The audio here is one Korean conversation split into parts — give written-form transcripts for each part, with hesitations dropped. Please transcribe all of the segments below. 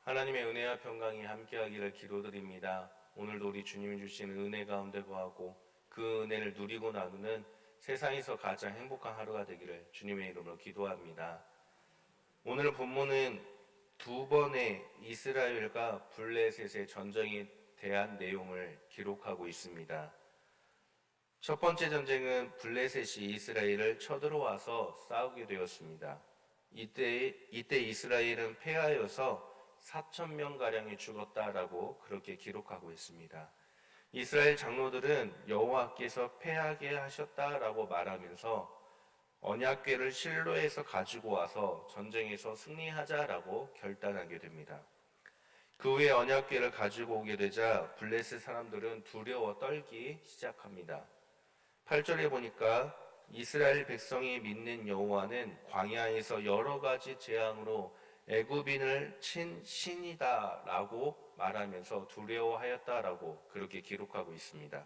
하나님의 은혜와 평강이 함께하기를 기도드립니다. 오늘도 우리 주님이 주신 은혜 가운데 거하고 그 은혜를 누리고 나누는 세상에서 가장 행복한 하루가 되기를 주님의 이름으로 기도합니다. 오늘 본문은 두 번의 이스라엘과 블레셋의 전쟁에 대한 내용을 기록하고 있습니다. 첫 번째 전쟁은 블레셋이 이스라엘을 쳐들어와서 싸우게 되었습니다. 이때 이스라엘은 패하여서 4,000명가량이 죽었다라고 그렇게 기록하고 있습니다. 이스라엘 장로들은 여호와께서 패하게 하셨다라고 말하면서 언약궤를 실로에서 가지고 와서 전쟁에서 승리하자라고 결단하게 됩니다. 그 후에 언약궤를 가지고 오게 되자 블레셋 사람들은 두려워 떨기 시작합니다. 8절에 보니까 이스라엘 백성이 믿는 여호와는 광야에서 여러 가지 재앙으로 애굽인을 친 신이다라고 말하면서 두려워하였다라고 그렇게 기록하고 있습니다.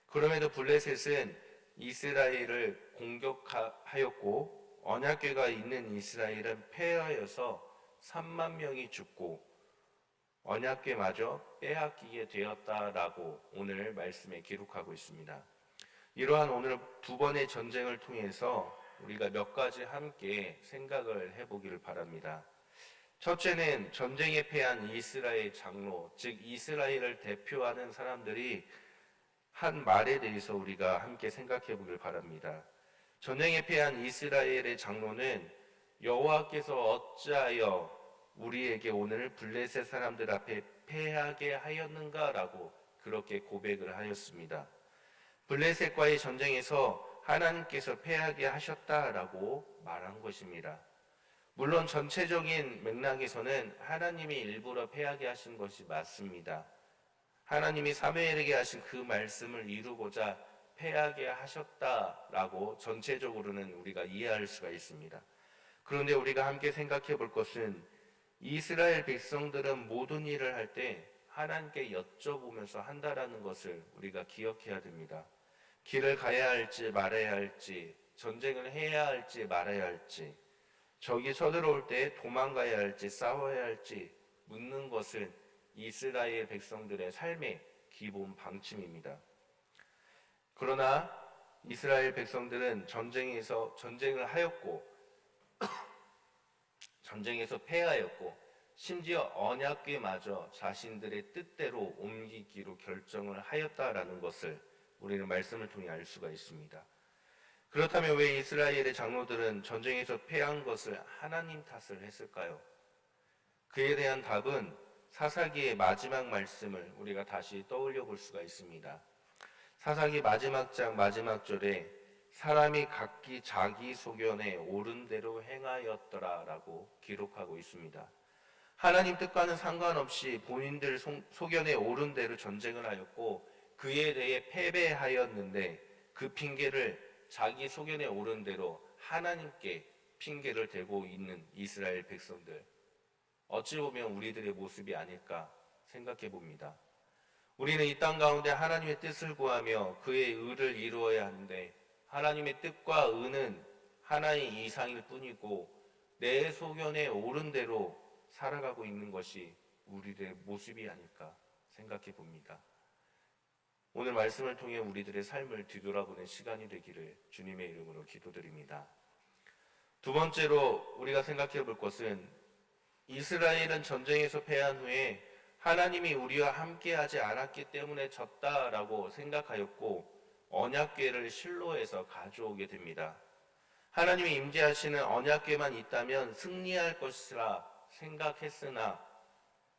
그럼에도 블레셋은 이스라엘을 공격하였고 언약궤가 있는 이스라엘은 패하여서 3만 명이 죽고 언약궤마저 빼앗기게 되었다라고 오늘 말씀에 기록하고 있습니다. 이러한 오늘 두 번의 전쟁을 통해서 우리가 몇 가지 함께 생각을 해보기를 바랍니다. 첫째는 전쟁에 패한 이스라엘 장로, 즉 이스라엘을 대표하는 사람들이 한 말에 대해서 우리가 함께 생각해 보길 바랍니다. 전쟁에 패한 이스라엘의 장로는 여호와께서 어찌하여 우리에게 오늘 블레셋 사람들 앞에 패하게 하였는가라고 그렇게 고백을 하였습니다. 블레셋과의 전쟁에서 하나님께서 패하게 하셨다라고 말한 것입니다. 물론 전체적인 맥락에서는 하나님이 일부러 패하게 하신 것이 맞습니다. 하나님이 사무엘에게 하신 그 말씀을 이루고자 패하게 하셨다라고 전체적으로는 우리가 이해할 수가 있습니다. 그런데 우리가 함께 생각해 볼 것은 이스라엘 백성들은 모든 일을 할 때 하나님께 여쭤보면서 한다라는 것을 우리가 기억해야 됩니다. 길을 가야 할지 말아야 할지, 전쟁을 해야 할지 말아야 할지, 적이 쳐들어올 때 도망가야 할지 싸워야 할지 묻는 것은 이스라엘 백성들의 삶의 기본 방침입니다. 그러나 이스라엘 백성들은 전쟁을 하였고 전쟁에서 패하였고 심지어 언약궤마저 자신들의 뜻대로 옮기기로 결정을 하였다라는 것을 우리는 말씀을 통해 알 수가 있습니다. 그렇다면 왜 이스라엘의 장로들은 전쟁에서 패한 것을 하나님 탓을 했을까요? 그에 대한 답은 사사기의 마지막 말씀을 우리가 다시 떠올려 볼 수가 있습니다. 사사기 마지막 장 마지막 절에 사람이 각기 자기 소견에 옳은 대로 행하였더라라고 기록하고 있습니다. 하나님 뜻과는 상관없이 본인들 소견에 옳은 대로 전쟁을 하였고 그에 대해 패배하였는데 그 핑계를 자기 소견에 옳은 대로 하나님께 핑계를 대고 있는 이스라엘 백성들, 어찌 보면 우리들의 모습이 아닐까 생각해 봅니다. 우리는 이 땅 가운데 하나님의 뜻을 구하며 그의 의를 이루어야 하는데 하나님의 뜻과 의는 하나의 이상일 뿐이고 내 소견에 옳은 대로 살아가고 있는 것이 우리들의 모습이 아닐까 생각해 봅니다. 오늘 말씀을 통해 우리들의 삶을 뒤돌아보는 시간이 되기를 주님의 이름으로 기도드립니다. 두 번째로 우리가 생각해 볼 것은 이스라엘은 전쟁에서 패한 후에 하나님이 우리와 함께하지 않았기 때문에 졌다라고 생각하였고 언약궤를 실로에서 가져오게 됩니다. 하나님이 임재하시는 언약궤만 있다면 승리할 것이라 생각했으나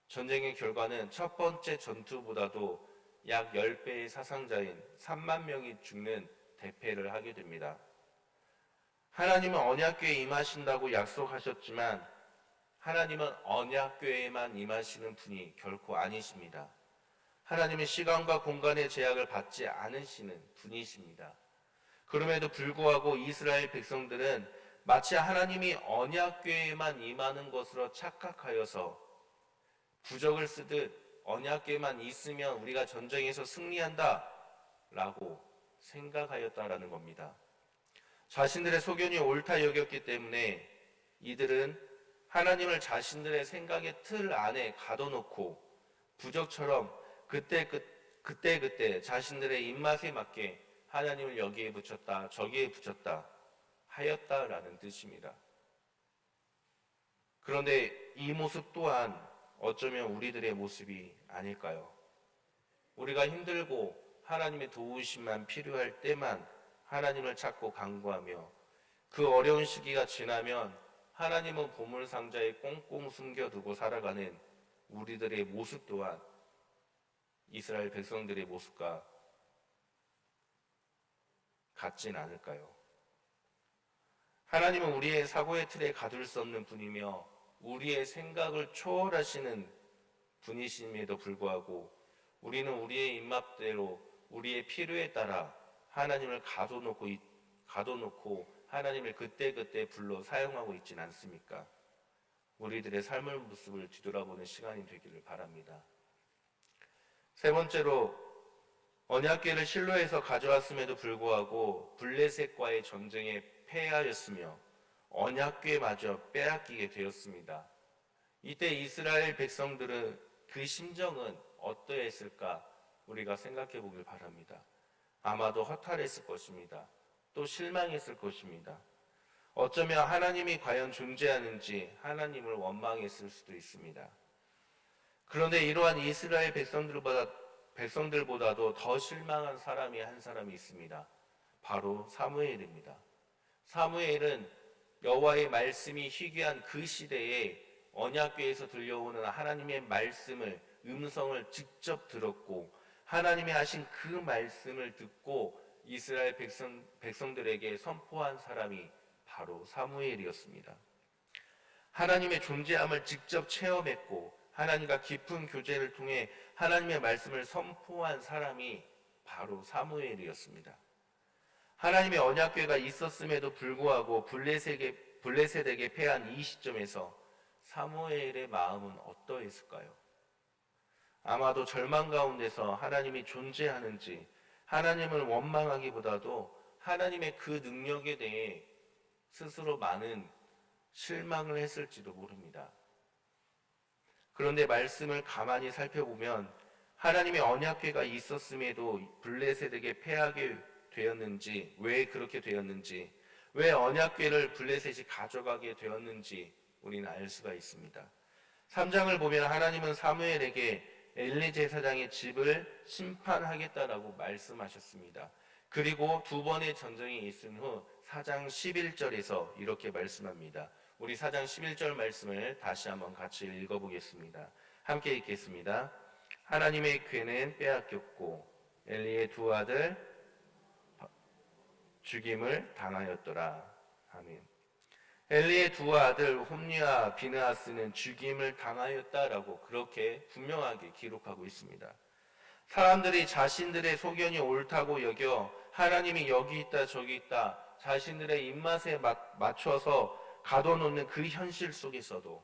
전쟁의 결과는 첫 번째 전투보다도 약 10배의 사상자인 3만 명이 죽는 대패를 하게 됩니다. 하나님은 언약궤에 임하신다고 약속하셨지만 하나님은 언약궤에만 임하시는 분이 결코 아니십니다. 하나님은 시간과 공간의 제약을 받지 않으시는 분이십니다. 그럼에도 불구하고 이스라엘 백성들은 마치 하나님이 언약궤에만 임하는 것으로 착각하여서 부적을 쓰듯 언약궤만 있으면 우리가 전쟁에서 승리한다 라고 생각하였다라는 겁니다. 자신들의 소견이 옳다 여겼기 때문에 이들은 하나님을 자신들의 생각의 틀 안에 가둬놓고 부적처럼 그때 자신들의 입맛에 맞게 하나님을 여기에 붙였다 저기에 붙였다 하였다라는 뜻입니다. 그런데 이 모습 또한 어쩌면 우리들의 모습이 아닐까요? 우리가 힘들고 하나님의 도우심만 필요할 때만 하나님을 찾고 간구하며 그 어려운 시기가 지나면 하나님은 보물상자에 꽁꽁 숨겨두고 살아가는 우리들의 모습 또한 이스라엘 백성들의 모습과 같진 않을까요? 하나님은 우리의 사고의 틀에 가둘 수 없는 분이며 우리의 생각을 초월하시는 분이심에도 불구하고 우리는 우리의 입맛대로 우리의 필요에 따라 하나님을 가둬놓고 하나님을 그때그때 불러 사용하고 있진 않습니까? 우리들의 삶의 모습을 뒤돌아보는 시간이 되기를 바랍니다. 세 번째로 언약궤를 실로에서 가져왔음에도 불구하고 블레셋과의 전쟁에 패하였으며 언약궤마저 빼앗기게 되었습니다. 이때 이스라엘 백성들은 그 심정은 어떠했을까 우리가 생각해 보길 바랍니다. 아마도 허탈했을 것입니다. 또 실망했을 것입니다. 어쩌면 하나님이 과연 존재하는지 하나님을 원망했을 수도 있습니다. 그런데 이러한 이스라엘 백성들보다도 더 실망한 사람이 한 사람이 있습니다. 바로 사무엘입니다. 사무엘은 여호와의 말씀이 희귀한 그 시대에 언약궤에서 들려오는 하나님의 말씀을 음성을 직접 들었고 하나님이 하신 그 말씀을 듣고 이스라엘 백성들에게 선포한 사람이 바로 사무엘이었습니다. 하나님의 존재함을 직접 체험했고 하나님과 깊은 교제를 통해 하나님의 말씀을 선포한 사람이 바로 사무엘이었습니다. 하나님의 언약궤가 있었음에도 불구하고 블레셋에게 패한 이 시점에서 사무엘의 마음은 어떠했을까요? 아마도 절망 가운데서 하나님이 존재하는지 하나님을 원망하기보다도 하나님의 그 능력에 대해 스스로 많은 실망을 했을지도 모릅니다. 그런데 말씀을 가만히 살펴보면 하나님의 언약궤가 있었음에도 블레셋에게 패하게 되었는지, 왜 그렇게 되었는지, 왜 언약궤를 블레셋이 가져가게 되었는지 우리는 알 수가 있습니다. 3장을 보면 하나님은 사무엘에게 엘리 제사장의 집을 심판하겠다라고 말씀하셨습니다. 그리고 두 번의 전쟁이 있은 후 4장 11절에서 이렇게 말씀합니다. 우리 4장 11절 말씀을 다시 한번 같이 읽어보겠습니다. 함께 읽겠습니다. 하나님의 궤는 빼앗겼고 엘리의 두 아들 죽임을 당하였더라. 아멘. 엘리의 두 아들 홈리와 비느하스는 죽임을 당하였다라고 그렇게 분명하게 기록하고 있습니다. 사람들이 자신들의 소견이 옳다고 여겨 하나님이 여기 있다 저기 있다 자신들의 입맛에 맞춰서 가둬놓는 그 현실 속에서도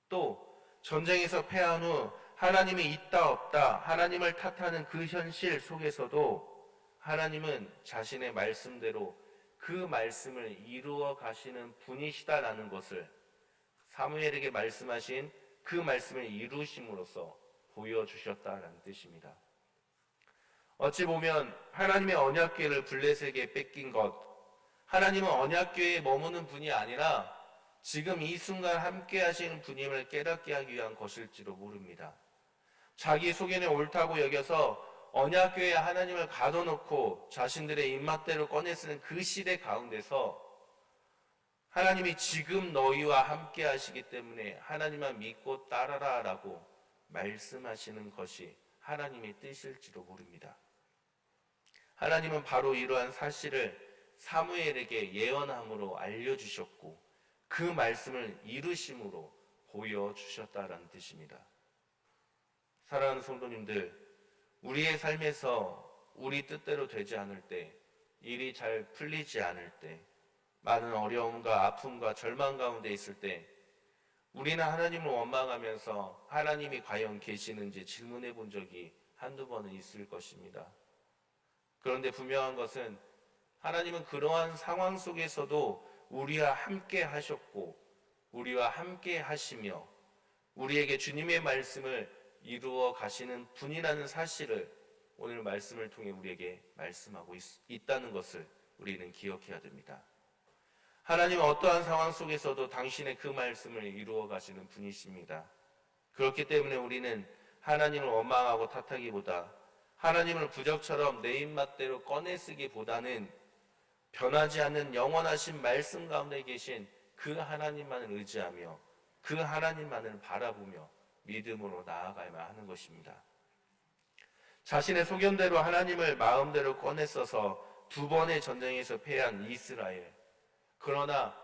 또 전쟁에서 패한 후 하나님이 있다 없다 하나님을 탓하는 그 현실 속에서도 하나님은 자신의 말씀대로 그 말씀을 이루어 가시는 분이시다라는 것을 사무엘에게 말씀하신 그 말씀을 이루심으로써 보여주셨다라는 뜻입니다. 어찌 보면 하나님의 언약궤를 블레셋에게 뺏긴 것, 하나님은 언약궤에 머무는 분이 아니라 지금 이 순간 함께 하시는 분임을 깨닫게 하기 위한 것일지도 모릅니다. 자기 소견에 옳다고 여겨서 언약궤에 하나님을 가둬놓고 자신들의 입맛대로 꺼내 쓰는 그 시대 가운데서 하나님이 지금 너희와 함께 하시기 때문에 하나님만 믿고 따라라 라고 말씀하시는 것이 하나님의 뜻일지도 모릅니다. 하나님은 바로 이러한 사실을 사무엘에게 예언함으로 알려주셨고 그 말씀을 이루심으로 보여주셨다라는 뜻입니다. 사랑하는 성도님들, 우리의 삶에서 우리 뜻대로 되지 않을 때, 일이 잘 풀리지 않을 때, 많은 어려움과 아픔과 절망 가운데 있을 때 우리는 하나님을 원망하면서 하나님이 과연 계시는지 질문해 본 적이 한두 번은 있을 것입니다. 그런데 분명한 것은 하나님은 그러한 상황 속에서도 우리와 함께 하셨고 우리와 함께 하시며 우리에게 주님의 말씀을 이루어 가시는 분이라는 사실을 오늘 말씀을 통해 우리에게 말씀하고 있다는 것을 우리는 기억해야 됩니다. 하나님은 어떠한 상황 속에서도 당신의 그 말씀을 이루어 가시는 분이십니다. 그렇기 때문에 우리는 하나님을 원망하고 탓하기보다 하나님을 부적처럼 내 입맛대로 꺼내 쓰기보다는 변하지 않는 영원하신 말씀 가운데 계신 그 하나님만을 의지하며 그 하나님만을 바라보며 믿음으로 나아가야만 하는 것입니다. 자신의 소견대로 하나님을 마음대로 꺼내 써서 2번의 전쟁에서 패한 이스라엘. 그러나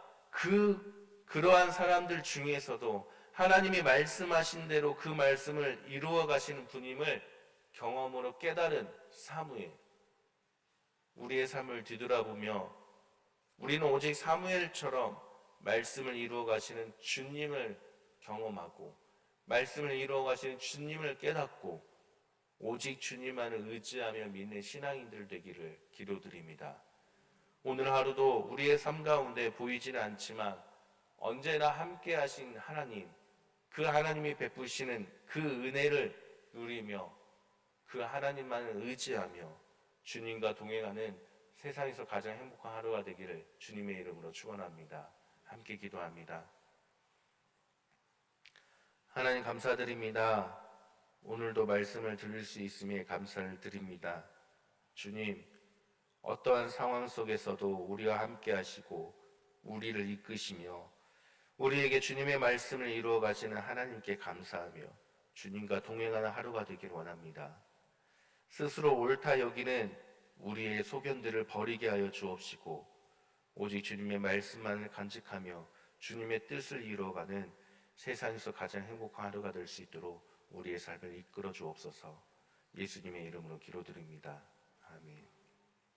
그러한 사람들 중에서도 하나님이 말씀하신 대로 그 말씀을 이루어 가시는 분임을 경험으로 깨달은 사무엘. 우리의 삶을 뒤돌아보며 우리는 오직 사무엘처럼 말씀을 이루어 가시는 주님을 경험하고 말씀을 이루어 가시는 주님을 깨닫고 오직 주님만을 의지하며 믿는 신앙인들 되기를 기도드립니다. 오늘 하루도 우리의 삶 가운데 보이지는 않지만 언제나 함께 하신 하나님, 그 하나님이 베푸시는 그 은혜를 누리며 그 하나님만을 의지하며 주님과 동행하는 세상에서 가장 행복한 하루가 되기를 주님의 이름으로 축원합니다. 함께 기도합니다. 하나님 감사드립니다. 오늘도 말씀을 들을 수 있음에 감사를 드립니다. 주님, 어떠한 상황 속에서도 우리와 함께 하시고 우리를 이끄시며 우리에게 주님의 말씀을 이루어 가시는 하나님께 감사하며 주님과 동행하는 하루가 되길 원합니다. 스스로 옳다 여기는 우리의 소견들을 버리게 하여 주옵시고 오직 주님의 말씀만을 간직하며 주님의 뜻을 이루어가는 세상에서 가장 행복한 하루가 될 수 있도록 우리의 삶을 이끌어 주옵소서. 예수님의 이름으로 기도드립니다. 아멘.